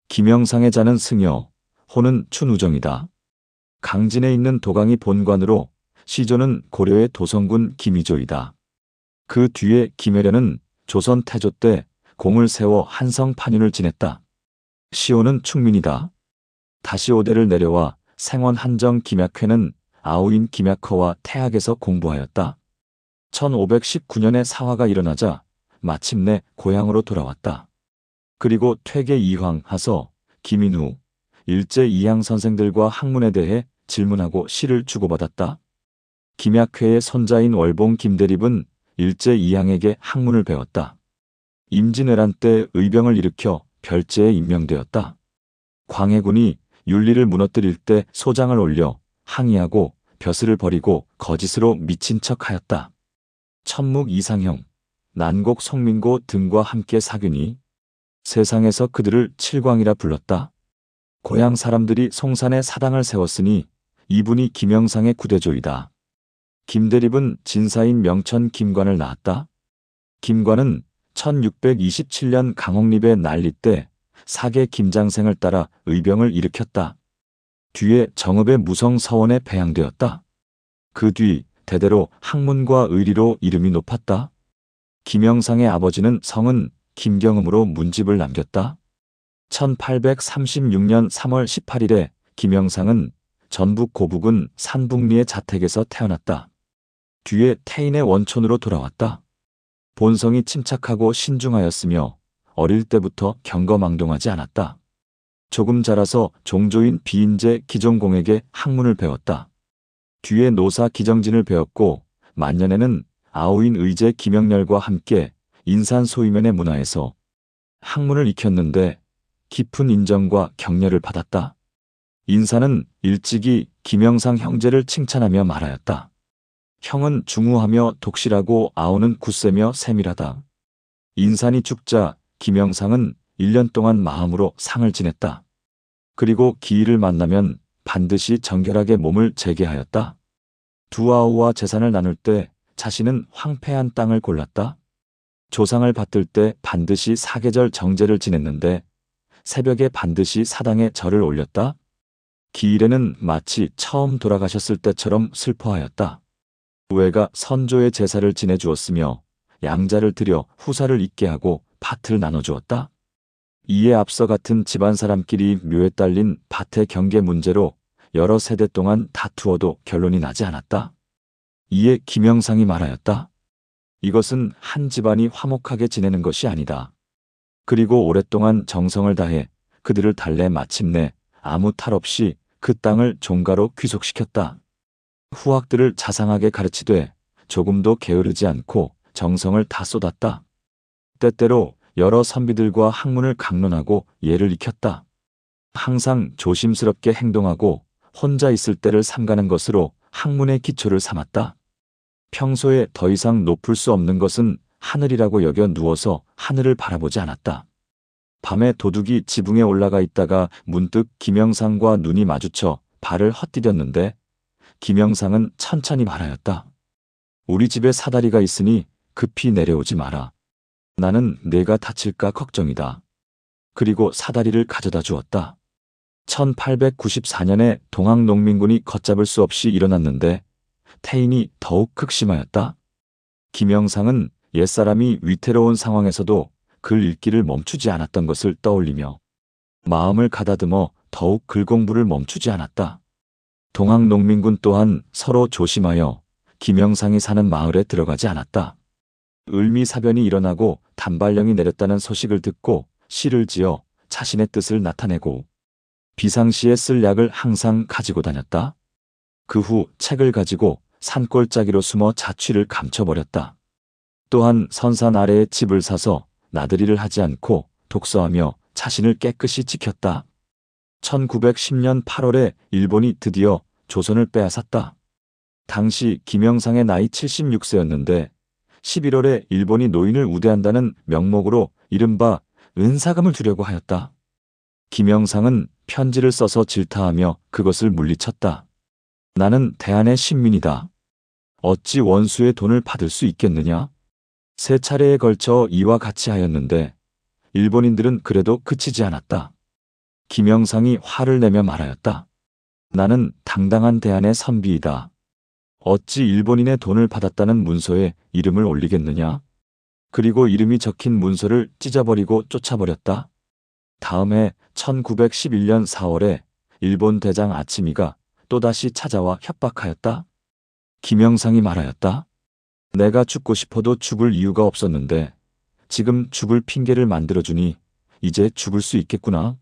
김영상의 자는 승여, 호는 춘우정이다. 강진에 있는 도강이 본관으로 시조는 고려의 도성군 김희조이다. 그 뒤에 김혜련은 조선 태조 때 공을 세워 한성 판윤을 지냈다. 시호는 충민이다. 다시 오대를 내려와 생원 한정 김약회는 아우인 김약허와 태학에서 공부하였다. 1519년에 사화가 일어나자 마침내 고향으로 돌아왔다. 그리고 퇴계 이황 하서 김인후, 일제 이향 선생들과 학문에 대해 질문하고 시를 주고받았다. 김약회의 손자인 월봉 김대립은 일제 이향에게 학문을 배웠다. 임진왜란 때 의병을 일으켜 별제에 임명되었다. 광해군이 윤리를 무너뜨릴 때 소장을 올려 항의하고 벼슬을 버리고 거짓으로 미친 척하였다. 천묵 이상형, 난곡 송민고 등과 함께 사귀니 세상에서 그들을 칠광이라 불렀다. 고향 사람들이 송산에 사당을 세웠으니 이분이 김영상의 구대조이다. 김대립은 진사인 명천 김관을 낳았다. 김관은 1627년 강홍립의 난리 때 사계 김장생을 따라 의병을 일으켰다. 뒤에 정읍의 무성 서원에 배양되었다. 그 뒤 대대로 학문과 의리로 이름이 높았다. 김영상의 아버지는 성은 김경음으로 문집을 남겼다. 1836년 3월 18일에 김영상은 전북 고북은 산북리의 자택에서 태어났다. 뒤에 태인의 원촌으로 돌아왔다. 본성이 침착하고 신중하였으며 어릴 때부터 경거망동하지 않았다. 조금 자라서 종조인 비인제 기종공에게 학문을 배웠다. 뒤에 노사 기정진을 배웠고 만년에는 아우인 의제 김영렬과 함께 인산 소이면의 문화에서 학문을 익혔는데 깊은 인정과 격려를 받았다. 인산은 일찍이 김영상 형제를 칭찬하며 말하였다. 형은 중후하며 독실하고 아우는 굳세며 세밀하다. 인산이 죽자 김영상은 1년 동안 마음으로 상을 지냈다. 그리고 기일을 만나면 반드시 정결하게 몸을 재개하였다. 두 아우와 재산을 나눌 때 자신은 황폐한 땅을 골랐다. 조상을 받들 때 반드시 사계절 정제를 지냈는데 새벽에 반드시 사당에 절을 올렸다. 기일에는 마치 처음 돌아가셨을 때처럼 슬퍼하였다. 우애가 선조의 제사를 지내주었으며 양자를 들여 후사를 잊게 하고 밭을 나눠주었다. 이에 앞서 같은 집안 사람끼리 묘에 딸린 밭의 경계 문제로 여러 세대 동안 다투어도 결론이 나지 않았다. 이에 김영상이 말하였다. 이것은 한 집안이 화목하게 지내는 것이 아니다. 그리고 오랫동안 정성을 다해 그들을 달래 마침내 아무 탈 없이 그 땅을 종가로 귀속시켰다. 후학들을 자상하게 가르치되 조금도 게으르지 않고 정성을 다 쏟았다. 때때로 여러 선비들과 학문을 강론하고 예를 익혔다. 항상 조심스럽게 행동하고 혼자 있을 때를 삼가는 것으로 학문의 기초를 삼았다. 평소에 더 이상 높을 수 없는 것은 하늘이라고 여겨 누워서 하늘을 바라보지 않았다. 밤에 도둑이 지붕에 올라가 있다가 문득 김영상과 눈이 마주쳐 발을 헛디뎠는데 김영상은 천천히 말하였다. 우리 집에 사다리가 있으니 급히 내려오지 마라. 나는 내가 다칠까 걱정이다. 그리고 사다리를 가져다 주었다. 1894년에 동학농민군이 걷잡을 수 없이 일어났는데 태인이 더욱 극심하였다. 김영상은 옛사람이 위태로운 상황에서도 글 읽기를 멈추지 않았던 것을 떠올리며 마음을 가다듬어 더욱 글 공부를 멈추지 않았다. 동학농민군 또한 서로 조심하여 김영상이 사는 마을에 들어가지 않았다. 을미사변이 일어나고 단발령이 내렸다는 소식을 듣고 시를 지어 자신의 뜻을 나타내고 비상시에 쓸 약을 항상 가지고 다녔다. 그 후 책을 가지고 산골짜기로 숨어 자취를 감춰버렸다. 또한 선산 아래에 집을 사서 나들이를 하지 않고 독서하며 자신을 깨끗이 지켰다. 1910년 8월에 일본이 드디어 조선을 빼앗았다. 당시 김영상의 나이 76세였는데 11월에 일본이 노인을 우대한다는 명목으로 이른바 은사금을 주려고 하였다. 김영상은 편지를 써서 질타하며 그것을 물리쳤다. 나는 대한의 신민이다. 어찌 원수의 돈을 받을 수 있겠느냐? 세 차례에 걸쳐 이와 같이 하였는데 일본인들은 그래도 그치지 않았다. 김영상이 화를 내며 말하였다. 나는 당당한 대안의 선비이다. 어찌 일본인의 돈을 받았다는 문서에 이름을 올리겠느냐? 그리고 이름이 적힌 문서를 찢어버리고 쫓아버렸다. 다음 해 1911년 4월에 일본 대장 아치미가 또다시 찾아와 협박하였다. 김영상이 말하였다. 내가 죽고 싶어도 죽을 이유가 없었는데 지금 죽을 핑계를 만들어주니 이제 죽을 수 있겠구나.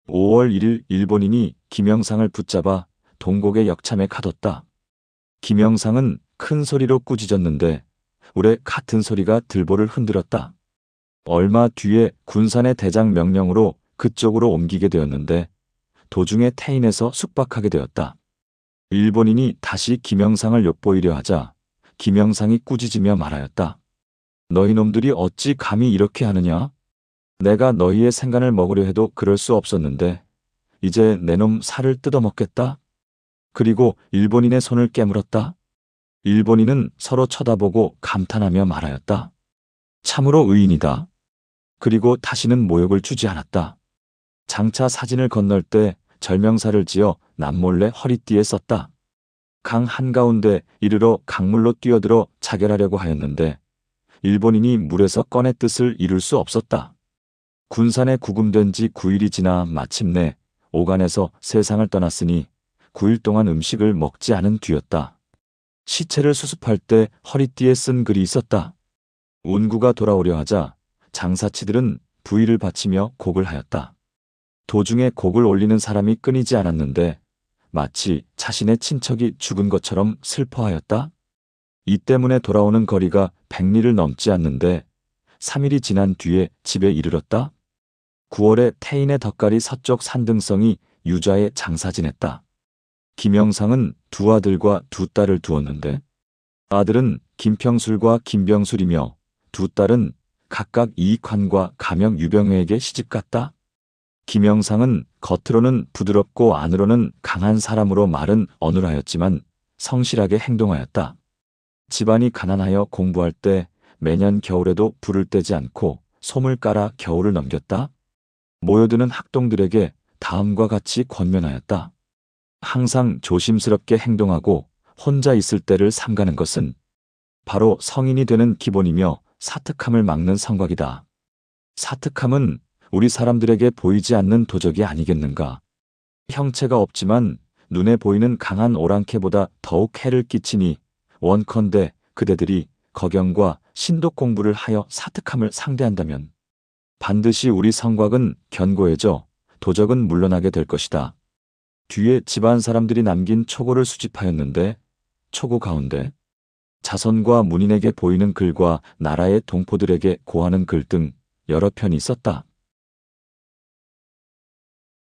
5월 1일 일본인이 김영상을 붙잡아 동곡의 역참에 가뒀다. 김영상은 큰 소리로 꾸짖었는데 우레 같은 소리가 들보를 흔들었다. 얼마 뒤에 군산의 대장 명령으로 그쪽으로 옮기게 되었는데 도중에 태인에서 숙박하게 되었다. 일본인이 다시 김영상을 엿보이려 하자 김영상이 꾸짖으며 말하였다. 너희 놈들이 어찌 감히 이렇게 하느냐? 내가 너희의 생간을 먹으려 해도 그럴 수 없었는데 이제 내 놈 살을 뜯어먹겠다. 그리고 일본인의 손을 깨물었다. 일본인은 서로 쳐다보고 감탄하며 말하였다. 참으로 의인이다. 그리고 다시는 모욕을 주지 않았다. 장차 사진을 건널 때 절명사를 지어 남몰래 허리띠에 썼다. 강 한가운데 이르러 강물로 뛰어들어 자결하려고 하였는데 일본인이 물에서 꺼내 뜻을 이룰 수 없었다. 군산에 구금된 지 9일이 지나 마침내 오간에서 세상을 떠났으니 9일 동안 음식을 먹지 않은 뒤였다. 시체를 수습할 때 허리띠에 쓴 글이 있었다. 운구가 돌아오려 하자 장사치들은 부의를 바치며 곡을 하였다. 도중에 곡을 올리는 사람이 끊이지 않았는데 마치 자신의 친척이 죽은 것처럼 슬퍼하였다. 이 때문에 돌아오는 거리가 100리를 넘지 않는데 3일이 지난 뒤에 집에 이르렀다. 9월에 태인의 덕갈이 서쪽 산등성이 유자에 장사 지냈다. 김영상은 두 아들과 두 딸을 두었는데 아들은 김평술과 김병술이며 두 딸은 각각 이익환과 가명 유병회에게 시집갔다. 김영상은 겉으로는 부드럽고 안으로는 강한 사람으로 말은 어눌하였지만 성실하게 행동하였다. 집안이 가난하여 공부할 때 매년 겨울에도 불을 떼지 않고 솜을 깔아 겨울을 넘겼다. 모여드는 학동들에게 다음과 같이 권면하였다. 항상 조심스럽게 행동하고 혼자 있을 때를 삼가는 것은 바로 성인이 되는 기본이며 사특함을 막는 성곽이다. 사특함은 우리 사람들에게 보이지 않는 도적이 아니겠는가. 형체가 없지만 눈에 보이는 강한 오랑캐보다 더욱 해를 끼치니 원컨대 그대들이 거경과 신독 공부를 하여 사특함을 상대한다면 반드시 우리 성곽은 견고해져 도적은 물러나게 될 것이다. 뒤에 집안 사람들이 남긴 초고를 수집하였는데 초고 가운데 자선과 문인에게 보이는 글과 나라의 동포들에게 고하는 글 등 여러 편이 있었다.